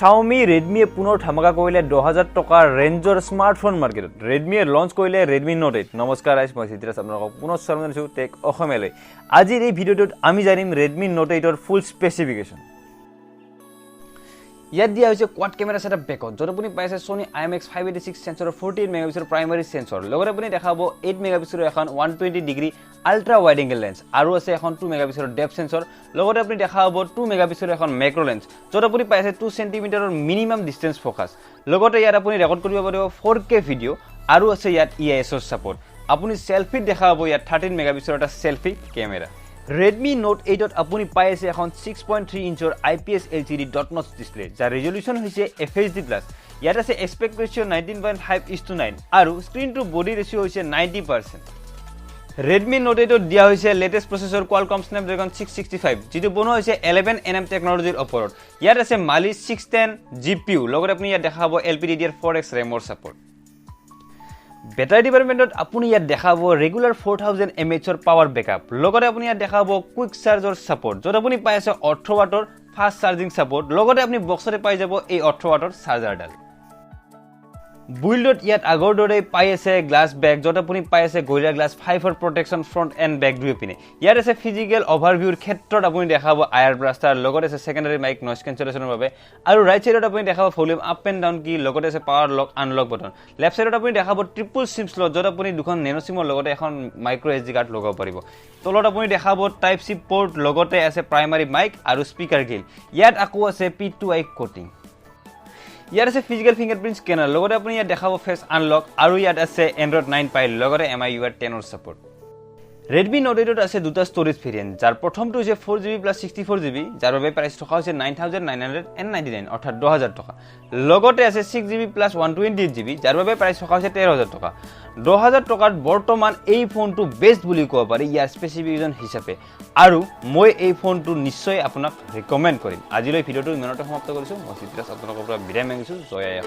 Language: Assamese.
Xiaomi Redmi পুনৰ ধামাকা কৰিলে 10000 টকাৰ ৰেঞ্জৰ স্মাৰ্টফোন মাৰ্কেটত Redmi লঞ্চ কৰিলে Redmi Note 8 নমস্কাৰ আইছ মই সিদ্ধাৰ্থ আপোনালোকক পুনৰ স্বাগতম জনাইছো টেক অসমলৈ আজিৰ এই ভিডিঅ'টোত আমি জানিম Redmi Note 8 ৰ ফুল স্পেসিফিকেশন ইয়াত দিয়া হৈছে কোৱাড কেমেৰা সেটআপ বেকত যত আপুনি পাইছে Sony IMX 586 সেন্সৰৰ 48 মেগাপিক্সেলৰ প্ৰাইমাৰী সেন্সৰ লগতে আপুনি দেখাব 8 মেগাপিক্সেলৰ এখন 120 degree ultra wide angle lens আৰু আছে এখন 2 মেগাপিক্সেলৰ ডেপথ সেন্সৰ লগতে আপুনি দেখাব 2 মেগাপিক্সেলৰ এখন ম্যাক্ৰো লেন্স যত আপুনি পাইছে 2 সেন্টিমিটাৰৰ মিনিমাম ডিসটেন্স ফোকাস লগতে ইয়াত আপুনি ৰেকৰ্ড কৰিব পাৰিব 4K ভিডিও আৰু আছে ইয়াত EISৰ সাপোৰ্ট আপুনি সেলফি দেখাব ইয়াত 13 মেগাপিক্সেলৰ এটা সেলফি কেমেৰা Redmi Note 8 ত আপুনি পাইছে এখন 6.3 ইঞ্চৰ IPS LCD ডট নচ ডিসপ্লে যাৰ ৰেজল্যুশন হৈছে FHD+ ইয়াত আছে এসপেক্ট ৰেশিও 19.5:9 আৰু স্ক্ৰিন টু বডি ৰেশিও হৈছে 90% Redmi Note 8 ত দিয়া হৈছে লেটেস্ট প্ৰচেছৰ Qualcomm Snapdragon 665 যেটো বনোৱা হৈছে 11nm টেকনলজিৰ ওপৰত ইয়াত আছে Mali 610 GPU লগতে আপুনি ইয়াত দেখাব LPDDR4X RAM-ৰ support Battery department apuni yat dekhabo regular 4000 mAh or power backup logote apuni yat dekhabo quick charge or support jot apuni pai ase 18 watt or fast charging support logote apuni box ore pai jabo ei 18 watt or charger dal build yat agor dore pai ase glass back jot apuni pai ase Gorilla Glass 5 for protection front and back duo pine yat ase physical overview khetrot apuni dekhabo air blaster logote ase secondary mic noise cancellation babe aru right side apuni dekhabo volume up and down key logote ase power lock unlock button left side apuni dekhabo triple sim slot jot apuni dukhon nano sim logote ekhon micro SD card logao paribo tolot apuni dekhabo type C port logote ase primary mic aru speaker grill yat aku ase P2i coating ইয়াত আছে ফিজিক্যাল ফিঙ্গারপ্রিন্ট স্ক্যানার লগতে আপুনি ইয়াত দেখাব ফেস আনলক আৰু ইয়াত আছে Android 9 পাই লগতে MIUI 10 ৰ সাপোৰ্ট Redmi Note 8 আছে দুটা স্টোৰেজ ভেৰিয়েন্ট যাৰ প্ৰথমটো হৈছে 4GB + 64GB যাৰ বাবে প্ৰাইস থকা হৈছে 9999 অৰ্থাৎ 10000 টকা লগতে আছে 6GB + 128GB যাৰ বাবে প্ৰাইস থকা হৈছে 13000 টকা 10000 টকাত বৰ্তমান এই ফোনটো বেস্ট বুলি কোৱা পাৰি ইয়াৰ স্পেসিফিকেশন হিচাপে আৰু মই এই ফোনটো নিশ্চয় আপোনাক ৰিকমেন্ড কৰিম আজিলৈ ভিডিওটো ইমানতে সমাপ্ত কৰিছো মই সিদ্ধাৰ্থ আপোনালোকৰ পৰা বিদায় মাগিছো জয় আই